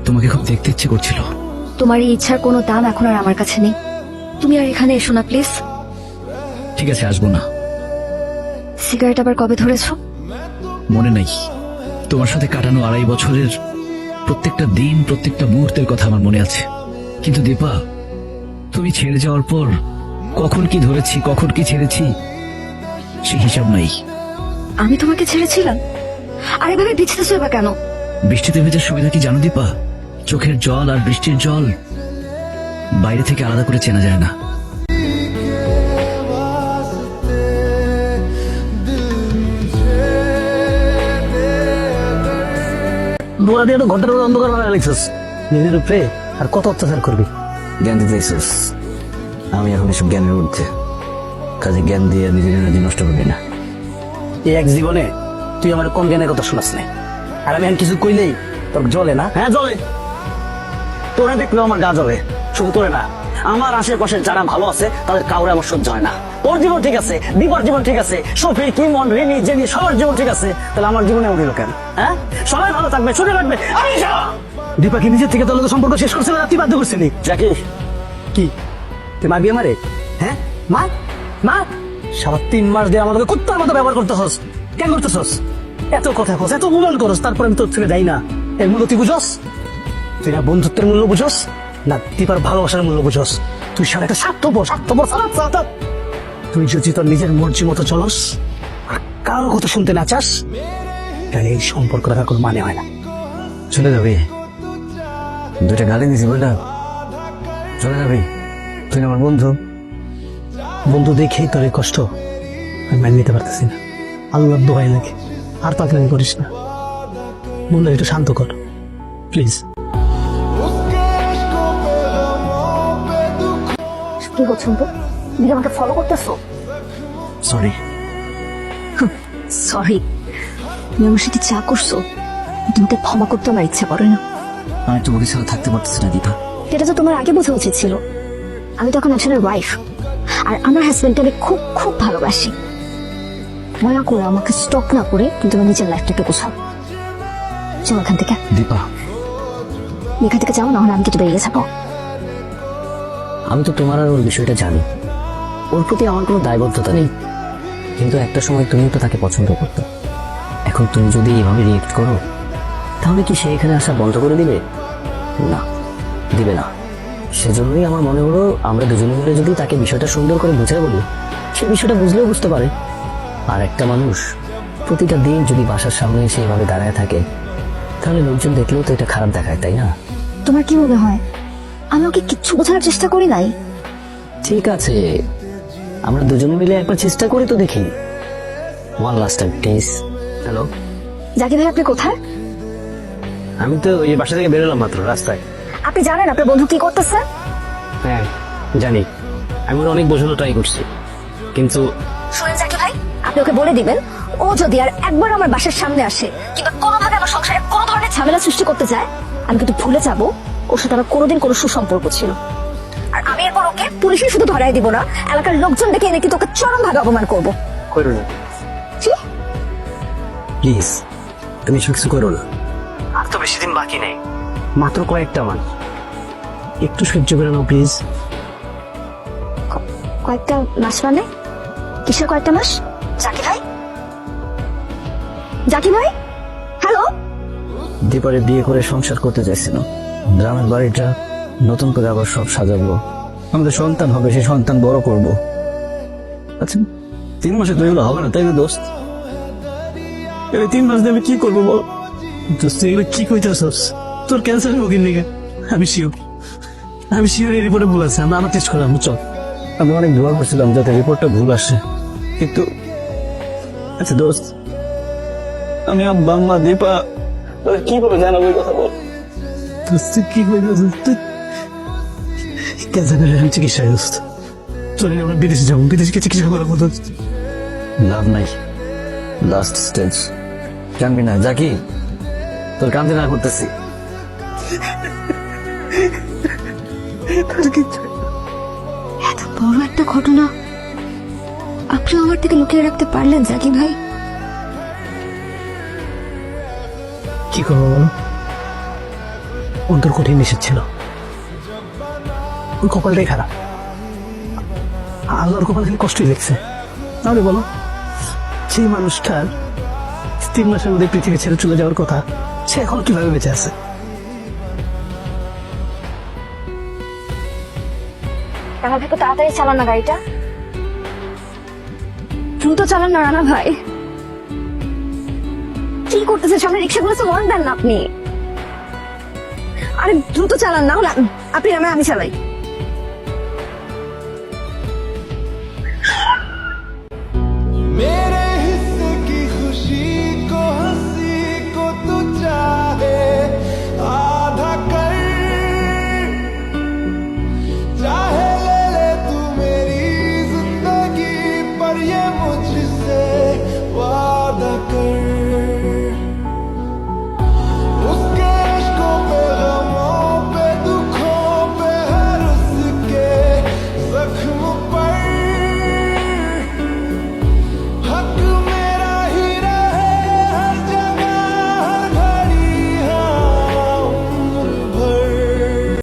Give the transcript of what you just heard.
তোমাকে খুব দেখতে ইচ্ছে করছিল। তোমার এই ইচ্ছার কোনো দাম এখন আর আমার কাছে নেই। তুমি আর এখানে এসো না প্লিজ। ঠিক আছে, আসবো না। সিগারেট আবার কবে ধরেছো? মনে নাই? তোমার সাথে কাটানো 2.5 বছরের প্রত্যেকটা দিন, প্রত্যেকটা মুহূর্তের কথা আমার মনে আছে। কিন্তু দীপা, তুমি ছেড়ে যাওয়ার পর কখন কি ধরেছি, কখন কি ছেড়েছি, সে হিসাব নাই। আমি তোমাকে ছেড়েছিলাম? আর এভাবে ভিজতেছো বা কেন? বৃষ্টিতে ভেজার সুবিধা কি জানো দীপা? চোখের জল আর বৃষ্টির জল বাইরে থেকে আলাদা করে চেনা যায় না। দৌড়া দিয়ে তো ঘন্টার অন্ধকার বানায় লিখছিস নিজের উপরে, আর কত অত্যাচার করবি? জ্ঞান দিতে এসেছিস, আমি এখন এসব জ্ঞানের ঊর্ধ্বে। কাজে জ্ঞান দিয়ে নিজের এনার্জি নষ্ট করবি না। এই এক জীবনে তুই আমার কম জ্ঞানের কথা শোনাস নাই, আর আমি এখন কিছু কইলেই তোর জ্বলে না? হ্যাঁ জ্বলে। তোরা দেখলেও আমার গা জ্বলে। শুধু তোরে না, আমার আশেপাশে যারা ভালো আছে তাদের কাউরে আমার সহ্য হয় না। ওর জীবন ঠিক আছে, দীপার জীবন ঠিক আছে, শফিক, ইমন, রিনি, জেনি, সবার জীবন ঠিক আছে, তাহলে আমার জীবনে উঠিল কেন? হ্যাঁ, সবাই ভালো থাকবে, সুখে থাকবে। দীপা কি নিজের থেকে তোর লোকের সম্পর্ক শেষ করছে না তুই বাধ্য করছিলি? জাকি কি তুই মারবি আমারে? হ্যাঁ মার মার। সারা 3 মাস দিয়ে আমাদের কুত্তার মতো ব্যবহার করতেছস। কেন করতেছস? এত কথা কস, এত অপমান করস, তারপর আমি তোর ছেড়ে যাই না। এর মূল্য তুই বুঝস? তুই না বন্ধুত্বের মূল্য বুঝস, না দীপার ভালোবাসার মূল্য বুঝস? তুই সারা একটা স্বার্থপর স্বার্থপর সারা। তুই যদি তোর নিজের মর্জি মতো চলস আর কারোর কথা শুনতে না চাস, তাহলে এই সম্পর্ক রাখার কোনো মানে হয় না। চলে যাবি? 2টা গালি দিছি বললা চলে যাবি? তুই আমার বন্ধু। বন্ধু দেখেই তোর এই কষ্ট আমি মেনে নিতে পারতেছি না। আল্লাহর দোহাই লাগে, আর পাকলামি করিস না। মনটা একটু শান্ত কর প্লিজ। কি করছো তুমি? আমাকে ফলো করতেছো? সরি। সরি? তুমি আমার সাথে যা করছো তোমাকে ক্ষমা করতে আমার ইচ্ছা করে না। আমি তোমাকে ছাড়া থাকতে পারতেছি না দীপা। এটা তো তোমার আগে বোঝা উচিত ছিল। আমি তো এখন একজনের ওয়াইফ, আর আমার হাজবেন্ডকে আমি খুব খুব ভালোবাসি। মনে করে আমাকে স্টপ না করে কিন্তু আমার নিজের লাইফটাকে গোছাও। চলো এখান থেকে। দীপা, এখান থেকে যাও, না হলে আমি কিন্তু বেরিয়ে যাবো। আমি তো তোমার আর ওর বিষয়টা জানি, ওর প্রতি আমার কোনো দায়বদ্ধতা নেই, কিন্তু একটা সময় তুমি তো তাকে পছন্দ করতে। এখন তুমি যদি এভাবে রিয়েক্ট করো, তাহলে কি সে এখানে আসা বন্ধ করে দিবে? না, দিবে না। সেজন্যই আমার মনে হলো আমরা দুজনে মিলে যদি তাকে বিষয়টা সুন্দর করে বুঝাই বলি, সে বিষয়টা বুঝলেও বুঝতে পারে। আর একটা মানুষ প্রতিটা দিন যদি বাসার সামনে এসে এভাবে দাঁড়ায় থাকে, তাহলে লোকজন দেখলেও তো এটা খারাপ দেখায়, তাই না? তোমার কি মনে হয় আমি ওকে কিচ্ছু বোঝানোর চেষ্টা করি নাই? ঠিক আছে, আমরা দুজনে মিলে একবার চেষ্টা করি তো দেখি। One last time please. Hello Zakir ভাই, আপনি কোথায়? আমি তো এই বাসা থেকে বেরোলাম মাত্র, রাস্তায়। আপনি জানেন আপনার বন্ধু কি করতেছে? হ্যাঁ জানি, আমি ওর অনেক বোঝানোর ট্রাই করছি, কিন্তু শুনেন জাকির ভাই, আপনি ওকে বলে দিবেন ও যদি আর একবার আমার বাসার সামনে আসে কিংবা কোনোভাবে আমার সংসারে কোনো ধরনের ঝামেলা সৃষ্টি করতে চায়, আমি কিন্তু ভুলে যাবো ওর সাথে আমার কোনোদিন কোনো সুসম্পর্ক ছিল। আর আমি এরপর ওকে পুলিশে শুধু ধরাই দিব না, এলাকার লোকজন ডেকে এনে কিন্তু ওকে চরমভাবে অপমান করবো। করো না কি? প্লিজ, তুমি কিছু করো না। আর তো বেশি দিন বাকি নেই, মাত্র কয়েকটা মাস, একটু সহ্য করে নাও প্লিজ। কয়েকটা মাস মানে? কিসের কয়েকটা মাস? জাকির ভাই, জাকির ভাই, হ্যালো। দীপারে বিয়ে করে সংসার করতে চাইছিল, গ্রামের বাড়িটা নতুন করে আবার সব সাজাবো, আমাদের সন্তান হবে, সেই সন্তান বড় করব। আচ্ছা 3 মাসে তো এগুলো হবে না, তাই না দোস্ত? এই 3 মাস দিয়ে আমি কি করবো বল? দোস্ত এগুলো কি কইতেছস? তোর ক্যান্সারের রোগীর নিকে আমি শিওর এই রিপোর্টে ভুল আছে, আমরা টেস্ট করলাম। চল। আমি অনেক দোয়া করছিলাম যাতে রিপোর্টটা ভুল আসে, কিন্তু আচ্ছা দোস্ত, আমি আব্বা আম্মা দীপা কি করে জানাবো এই কথা বল? দোস্ত কি কইতেছস তুই? ক্যান্সারের চিকিৎসা দোস্ত, চলে আমরা বিদেশে যাবো, বিদেশে চিকিৎসা করাবো দোস্ত। লাভ নাই, লাস্ট স্টেজ। জানবি না জাকি, তোর কান্দে না করতেছি। এত বড় একটা ঘটনা আপনি আমার থেকে লুকিয়ে রাখতে পারলেন জাকির ভাই? কি করবো বলো? অন্তর কঠিন নিষেধ ছিল। ওর কপালটাই খারাপ, আল্লাহর কপাল খালি কষ্টই দেখছে। তাহলে বলো, সেই মানুষটার 3 মাসের মধ্যে পৃথিবী ছেড়ে চলে যাওয়ার কথা, সে এখন কিভাবে বেঁচে আছে? রানা ভাই, একটু তাড়াতাড়ি চালান না গাড়িটা, দ্রুত চালান না রানা ভাই। কি করতেছে? সামনে রিক্সাগুলো তো হর্ন দেন না আপনি। আরে দ্রুত চালান, না হলে আপনি নামে আমি চালাই।